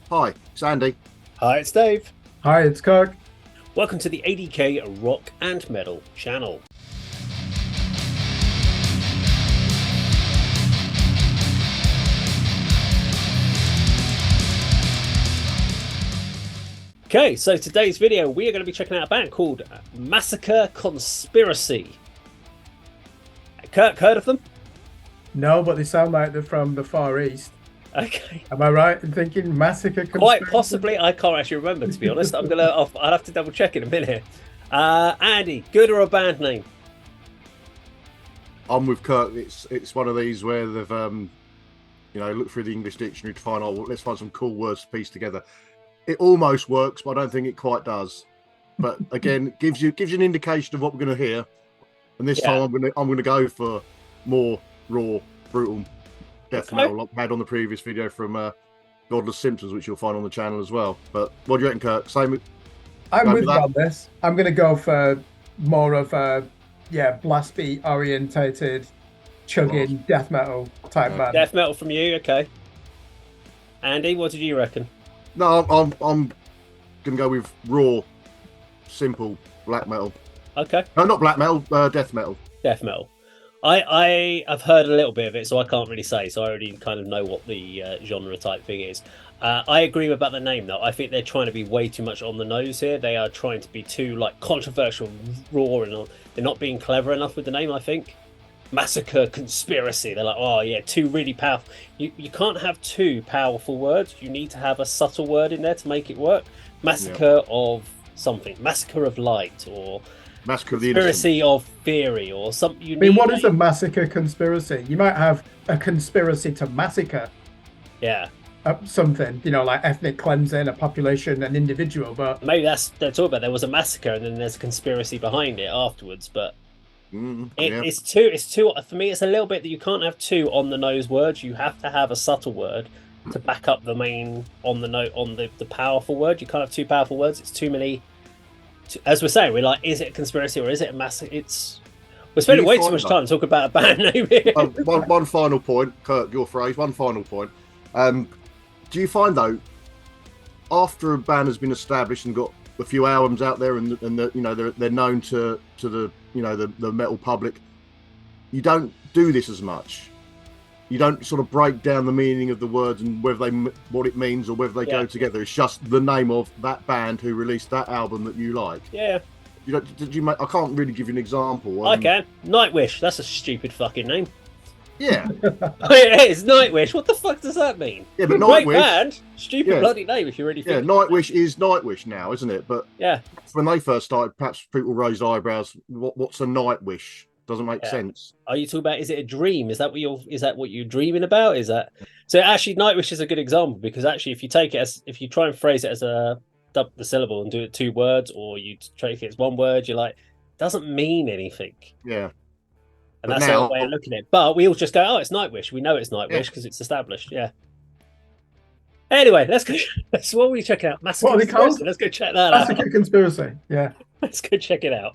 Hi, it's Andy. Hi, it's Dave. Hi, it's Kirk. Welcome to the A.D.K Rock and Metal channel. Okay, so today's video we are going to be checking out a band called Massacre Conspiracy. Kirk, heard of them? No, but they sound like they're from the Far East. Okay. Am I right in thinking Massacre Conspiracy? Quite possibly. I can't actually remember, to be honest. I'll have to double check in a minute. Andy, good or a band name? I'm with Kirk. It's one of these where they've looked through the English dictionary to find let's find some cool words to piece together. It almost works, but I don't think it quite does. But again, it gives you an indication of what we're going to hear. And this time I'm going to go for more raw, brutal death metal like we had on the previous video from Godless Symptoms, which you'll find on the channel as well. But what do you reckon, Kirk? I'm with you on this. I'm going to go for more of a blast beat orientated, chugging death metal type band. Death metal from you, okay. Andy, what did you reckon? No, I'm going to go with raw, simple black metal. Okay. No, not black metal, death metal. Death metal. I have heard a little bit of it, so I can't really say. So I already kind of know what the genre type thing is. I agree about the name, though. I think they're trying to be way too much on the nose here. They are trying to be too controversial, raw, and they're not being clever enough with the name, I think. Massacre Conspiracy. They're like, oh yeah, two really powerful. You can't have two powerful words. You need to have a subtle word in there to make it work. Massacre of something. Massacre of light, or Massacre of the Conspiracy of theory, or something. What is a massacre conspiracy? You might have a conspiracy to massacre. Yeah. Something, like ethnic cleansing, a population, an individual, but maybe they're talking about there was a massacre and then there's a conspiracy behind it afterwards, but it's too for me. It's a little bit that you can't have two on the nose words. You have to have a subtle word to back up the main on the powerful word. You can't have two powerful words. It's too many. As we're saying, we're like, is it a conspiracy or is it a massacre? We're spending way too much time talking about a band name here. One final point, Kirk, your phrase. One final point. Do you find though, after a band has been established and got a few albums out there, and they're known to the the metal public, you don't do this as much. You don't sort of break down the meaning of the words and what it means or whether they go together. It's just the name of that band who released that album that you like. Yeah. I can't really give you an example. I can. Nightwish. That's a stupid fucking name. Yeah. It is Nightwish. What the fuck does that mean? Yeah, but Great Nightwish. band. Stupid bloody name if you really think. Yeah, Nightwish is Nightwish now, isn't it? But yeah, when they first started, perhaps people raised eyebrows. What's a Nightwish? Doesn't make sense. Are you talking about? Is it a dream? Is that what you're dreaming about? Is that so? Actually, Nightwish is a good example because actually, if you try and phrase it as the syllable and do it two words, or you take it as one word, you're like, it doesn't mean anything. Yeah. And that's the way of looking at it. But we all just go, oh, it's Nightwish. We know it's Nightwish because it's established. Yeah. Anyway, let's go. What are we checking out? Massacre Conspiracy. Let's go check that out. Massacre Conspiracy. Yeah. Let's go check it out.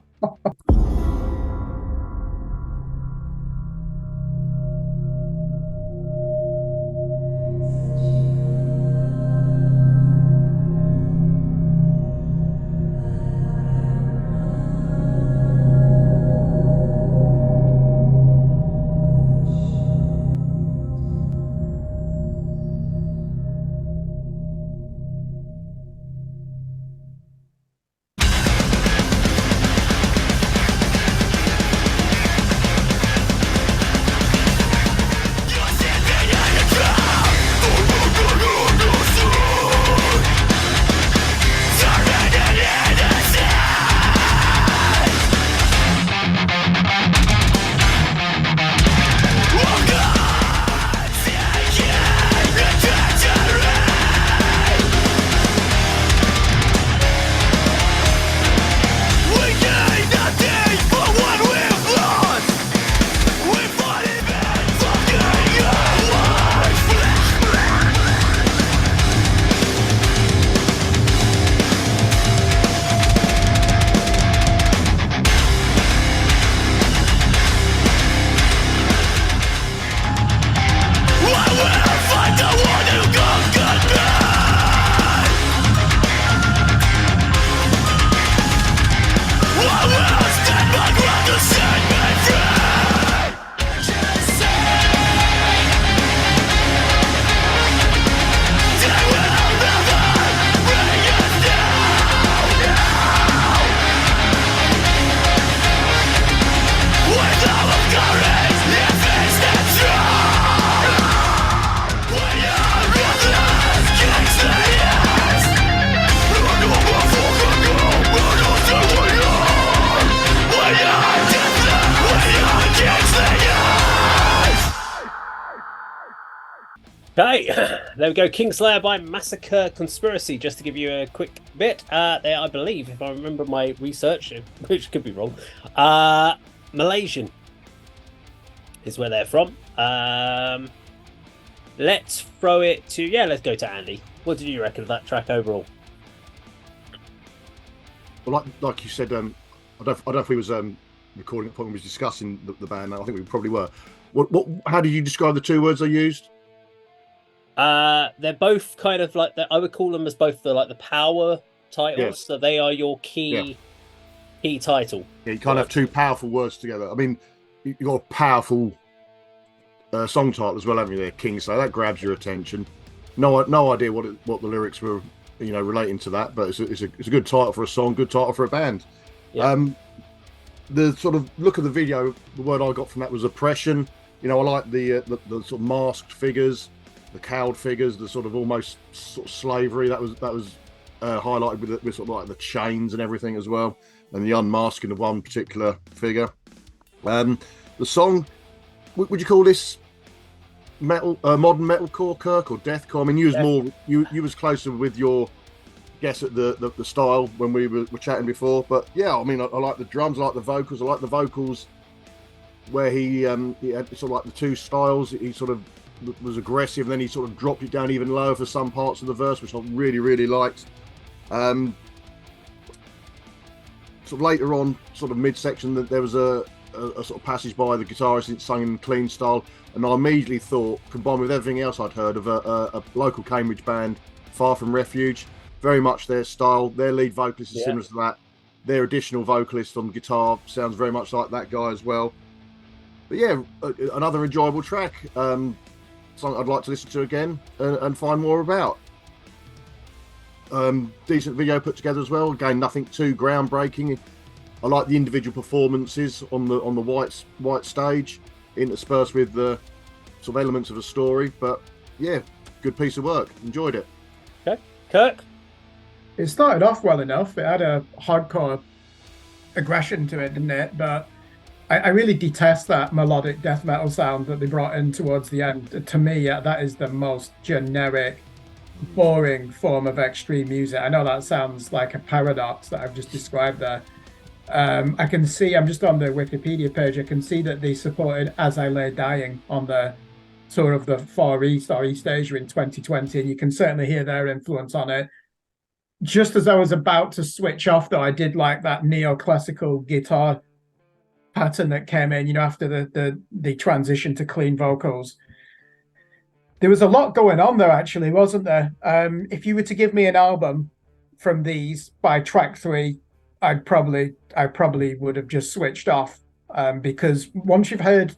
Okay, there we go. Kingslayer by Massacre Conspiracy. Just to give you a quick bit, they, I believe, if I remember my research, which could be wrong, Malaysian is where they're from. Let's throw it to let's go to Andy. What did you reckon of that track overall? Well, like you said, I don't know if we was recording at the point when we was discussing the band. I think we probably were. What? How did you describe the two words I used? They're both kind of like I would call them as both the power titles. Yes. So they are your key title. Yeah, you can't have two powerful words together. I mean, you got a powerful song title as well, haven't you? There, Kingslayer. That grabs your attention. No idea what the lyrics were, relating to that, but it's a good title for a song, good title for a band. Yeah. The sort of look of the video, the word I got from that was oppression. I like the sort of masked figures, the cowled figures, the sort of almost sort of slavery that was highlighted with sort of like the chains and everything as well, and the unmasking of one particular figure. The song, would you call this metal, modern metalcore, Kirk, or deathcore? I mean, you was closer with your guess at the style when we were chatting before, but yeah, I mean, I like the drums, I like the vocals, where he had sort of like the two styles. He sort of was aggressive, and then he sort of dropped it down even lower for some parts of the verse, which I really liked. Sort of later on, sort of midsection, that there was a sort of passage by the guitarist sung in clean style, and I immediately thought, combined with everything else I'd heard, of a local Cambridge band, Far From Refuge. Very much their style. Their lead vocalist is similar to that. Their additional vocalist on guitar sounds very much like that guy as well. But yeah, another enjoyable track. Something I'd like to listen to again and find more about. Decent video put together as well. Again, nothing too groundbreaking. I like the individual performances on the white stage, interspersed with the sort of elements of a story. But yeah, good piece of work. Enjoyed it. Okay, Kirk. It started off well enough. It had a hardcore aggression to it, didn't it? But I really detest that melodic death metal sound that they brought in towards the end. To me, that is the most generic, boring form of extreme music. I know that sounds like a paradox that I've just described there. I can see, I'm just on the Wikipedia page, I can see that they supported As I Lay Dying on the sort of the Far East or East Asia in 2020, and you can certainly hear their influence on it. Just as I was about to switch off, though, I did like that neoclassical guitar pattern that came in, after the transition to clean vocals. There was a lot going on there, actually, wasn't there? If you were to give me an album from these by track 3, I probably would have just switched off, because once you've heard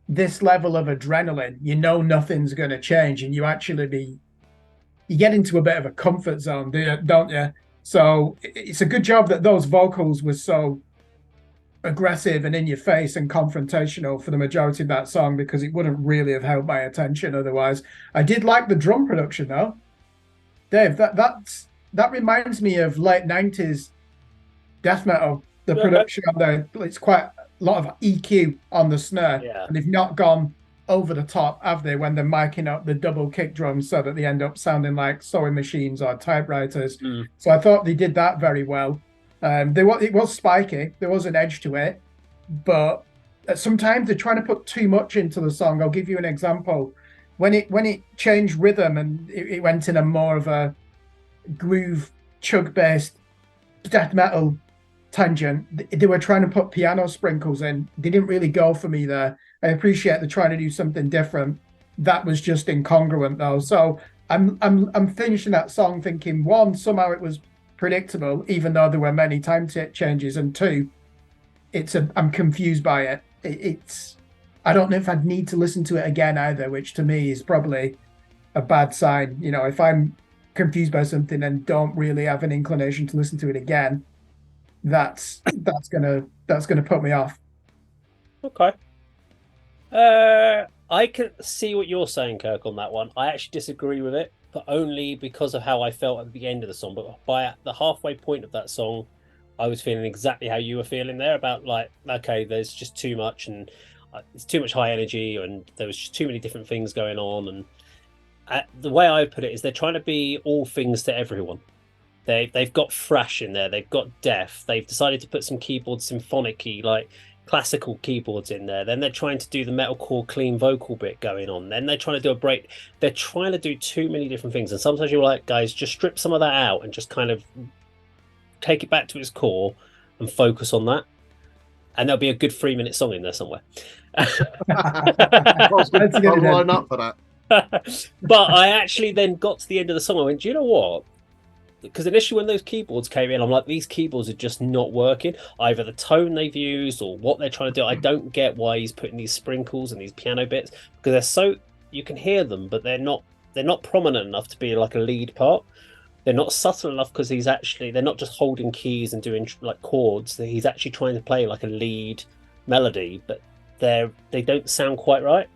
this level of adrenaline, nothing's going to change, and you get into a bit of a comfort zone, don't you? So it's a good job that those vocals were so aggressive and in your face and confrontational for the majority of that song, because it wouldn't really have held my attention otherwise. I did like the drum production though. Dave, that reminds me of late 90s death metal. The production on there, it's quite a lot of EQ on the snare, and they've not gone over the top, have they, when they're miking up the double kick drums so that they end up sounding like sewing machines or typewriters. So I thought they did that very well. It was spiky, there was an edge to it, but sometimes they're trying to put too much into the song. I'll give you an example. When it changed rhythm and it went in a more of a groove chug based death metal tangent, they were trying to put piano sprinkles in. They didn't really go for me there. I appreciate they're trying to do something different. That was just incongruent though. So I'm finishing that song thinking, one, somehow it was predictable, even though there were many time changes, and two, I'm confused by it. I don't know if I'd need to listen to it again either, which to me is probably a bad sign. If I'm confused by something and don't really have an inclination to listen to it again, that's gonna put me off. Okay. I can see what you're saying, Kirk, on that one. I actually disagree with it, but only because of how I felt at the end of the song. But by the halfway point of that song, I was feeling exactly how you were feeling there, about like, okay, there's just too much, and it's too much high energy, and there was just too many different things going on, the way I would put it is they're trying to be all things to everyone. They've got thrash in there, they've got death, they've decided to put some keyboard symphonic-y, like classical keyboards in there. Then they're trying to do the metalcore clean vocal bit going on. Then they're trying to do a break. They're trying to do too many different things. And sometimes you're like, guys, just strip some of that out and just kind of take it back to its core and focus on that. And there'll be a good 3-minute song in there somewhere. I was going to line up for that. But I actually then got to the end of the song. I went, do you know what? Because initially when those keyboards came in, I'm like, these keyboards are just not working. Either the tone they've used or what they're trying to do. I don't get why he's putting these sprinkles and these piano bits, because they're so, you can hear them, but they're not prominent enough to be like a lead part. They're not subtle enough because they're not just holding keys and doing like chords. He's actually trying to play like a lead melody, but they don't sound quite right.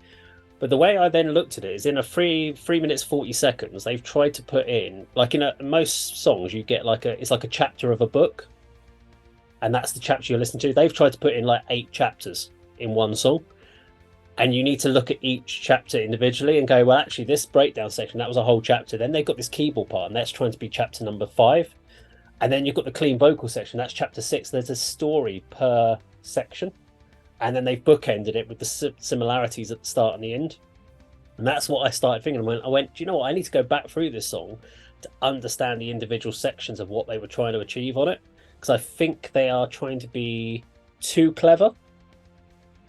But the way I then looked at it is in a 3 minutes 40 seconds, they've tried to put in, like in most songs, you get it's like a chapter of a book, and that's the chapter you're listening to. They've tried to put in like 8 chapters in one song, and you need to look at each chapter individually and go, well, actually, this breakdown section, that was a whole chapter. Then they've got this keyboard part, and that's trying to be chapter number 5. And then you've got the clean vocal section, that's chapter 6. There's a story per section. And then they've bookended it with the similarities at the start and the end. And that's what I started thinking. I went, do you know what? I need to go back through this song to understand the individual sections of what they were trying to achieve on it. Because I think they are trying to be too clever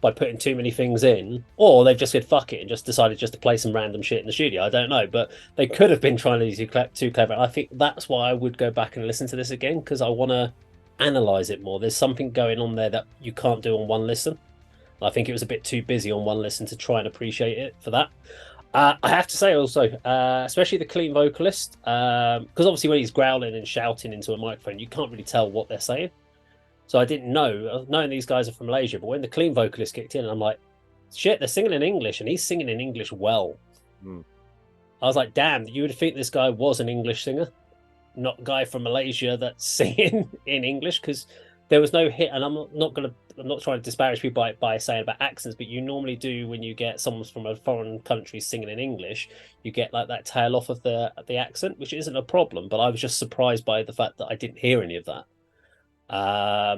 by putting too many things in. Or they've just said, fuck it, and just decided just to play some random shit in the studio. I don't know. But they could have been trying to be too clever. I think that's why I would go back and listen to this again, because I want to analyze it more. There's something going on there that you can't do on one listen. I think it was a bit too busy on one listen to try and appreciate it for that. I have to say also, especially the clean vocalist, because obviously when he's growling and shouting into a microphone, you can't really tell what they're saying. So I didn't know, knowing these guys are from Malaysia, but when the clean vocalist kicked in, I'm like, shit, they're singing in English, and he's singing in English well. I was like, damn, you would think this guy was an English singer, not a guy from Malaysia that's singing in English, because there was no hit. And I'm not trying to disparage people by saying about accents, but you normally do when you get someone from a foreign country singing in English, you get like that tail off of the accent, which isn't a problem. But I was just surprised by the fact that I didn't hear any of that.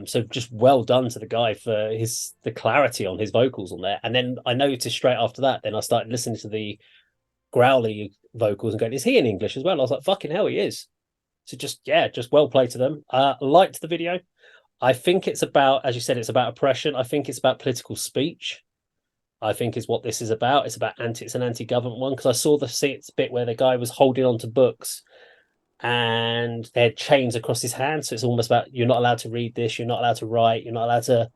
So just well done to the guy for the clarity on his vocals on there. And then I noticed straight after that, then I started listening to the growly vocals and going, is he in English as well? I was like, fucking hell, he is. So just well played to them. Liked the video. I think it's about, as you said, it's about oppression. I think it's about political speech. I think is what this is about. It's an anti-government one, because I saw the bit where the guy was holding on to books and they had chains across his hands. So it's almost about, you're not allowed to read this, you're not allowed to write, you're not allowed to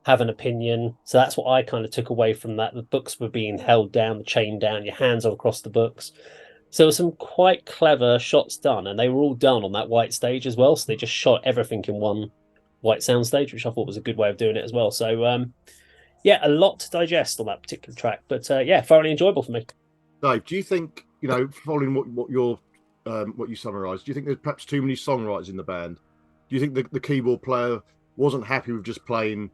have an opinion. So that's what I kind of took away from that. The books were being held down, the chain down, your hands are across the books. So there were some quite clever shots done, and they were all done on that white stage as well. So they just shot everything in one white sound stage, which I thought was a good way of doing it as well. So a lot to digest on that particular track, but thoroughly enjoyable for me. Dave, do you think, following what you summarised, do you think there's perhaps too many songwriters in the band? Do you think the keyboard player wasn't happy with just playing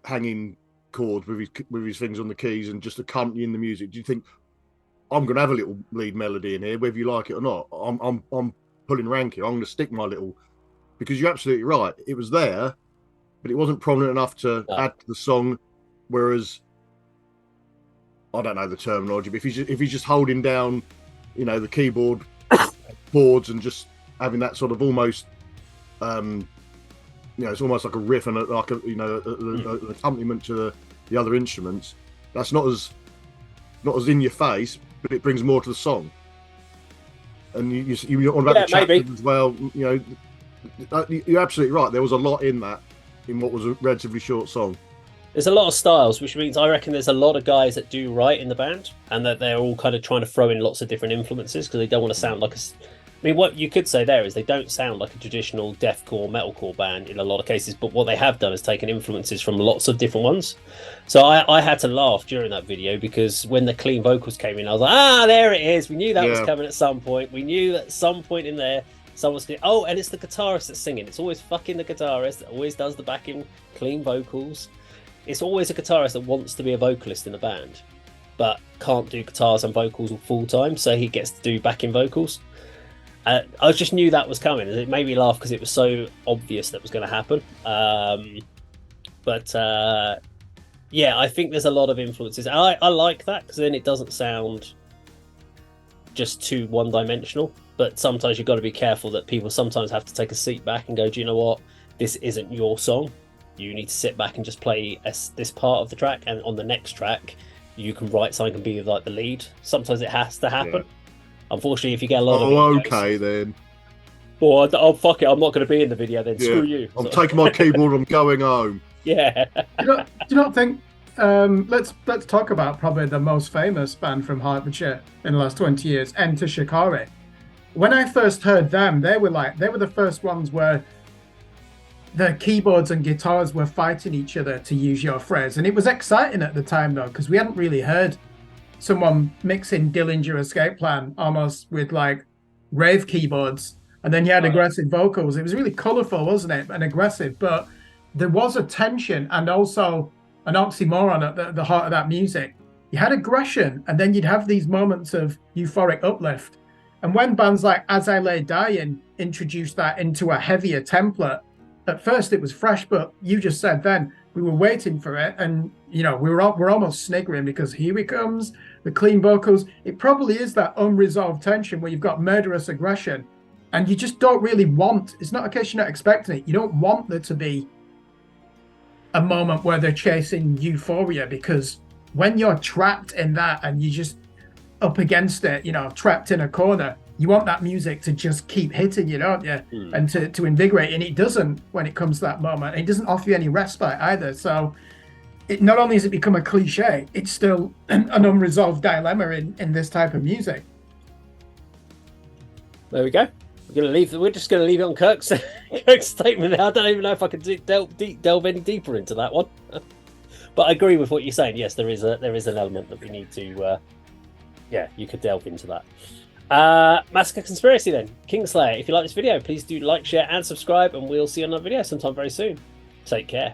hanging chords with his fingers on the keys and just accompanying the music? Do you think, I'm going to have a little lead melody in here, whether you like it or not? I'm pulling rank here. I'm going to stick my little... Because you're absolutely right. It was there, but it wasn't prominent enough to add to the song. Whereas, I don't know the terminology, but if he's just holding down, the keyboard chords and just having that sort of almost, it's almost like a riff and an accompaniment to the other instruments. That's not as in your face, but it brings more to the song. And you're on about the chapters as well. You're absolutely right. There was a lot in what was a relatively short song. There's a lot of styles, which means I reckon there's a lot of guys that do write in the band, and that they're all kind of trying to throw in lots of different influences because they don't want to sound like what you could say there is they don't sound like a traditional deathcore, metalcore band in a lot of cases, but what they have done is taken influences from lots of different ones. So I had to laugh during that video, because when the clean vocals came in, I was like, there it is. We knew that was coming at some point. We knew that at some point in there, someone's going, and it's the guitarist that's singing. It's always fucking the guitarist that always does the backing clean vocals. It's always a guitarist that wants to be a vocalist in a band. but can't do guitars and vocals full time, so he gets to do backing vocals. I just knew that was coming, and it made me laugh because it was so obvious that was going to happen. Yeah, I think there's a lot of influences. I like that because then it doesn't sound just too one-dimensional. But sometimes you've got to be careful that people sometimes have to take a seat back and go, do you know what? This isn't your song. You need to sit back and just play this part of the track, and on the next track, you can write something and be like the lead. Sometimes it has to happen. Yeah. Unfortunately, if you get a lot of videos, okay then. Well, oh fuck it, I'm not going to be in the video then. Yeah. Screw you. I'm taking my keyboard. I'm going home. Yeah. Do you not think? Let's talk about probably the most famous band from Hertfordshire in the last 20 years, Enter Shikari. When I first heard them, they were the first ones where the keyboards and guitars were fighting each other, to use your phrase, and it was exciting at the time though, because we hadn't really heard someone mixing Dillinger Escape Plan almost with like rave keyboards, and then you had aggressive vocals. It was really colourful, wasn't it, and aggressive, but there was a tension and also an oxymoron at the heart of that music. You had aggression, and then you'd have these moments of euphoric uplift. And when bands like As I Lay Dying introduced that into a heavier template, at first it was fresh, but you just said then we were waiting for it, and we're almost sniggering because here it comes, the clean vocals. It probably is that unresolved tension where you've got murderous aggression, and you just don't really want. It's not a case you're not expecting it. You don't want there to be a moment where they're chasing euphoria, because when you're trapped in that and you're just up against it, trapped in a corner, you want that music to just keep hitting you, don't you? And to invigorate, and it doesn't when it comes to that moment. It doesn't offer you any respite either. So it not only has it become a cliche, it's still an unresolved dilemma in this type of music. There we go. We're just going to leave it on Kirk's statement. I don't even know if I can delve any deeper into that one. But I agree with what you're saying. Yes, there is an element that we need to. You could delve into that. Massacre Conspiracy then. Kingslayer. If you like this video, please do like, share, and subscribe, and we'll see you on another video sometime very soon. Take care.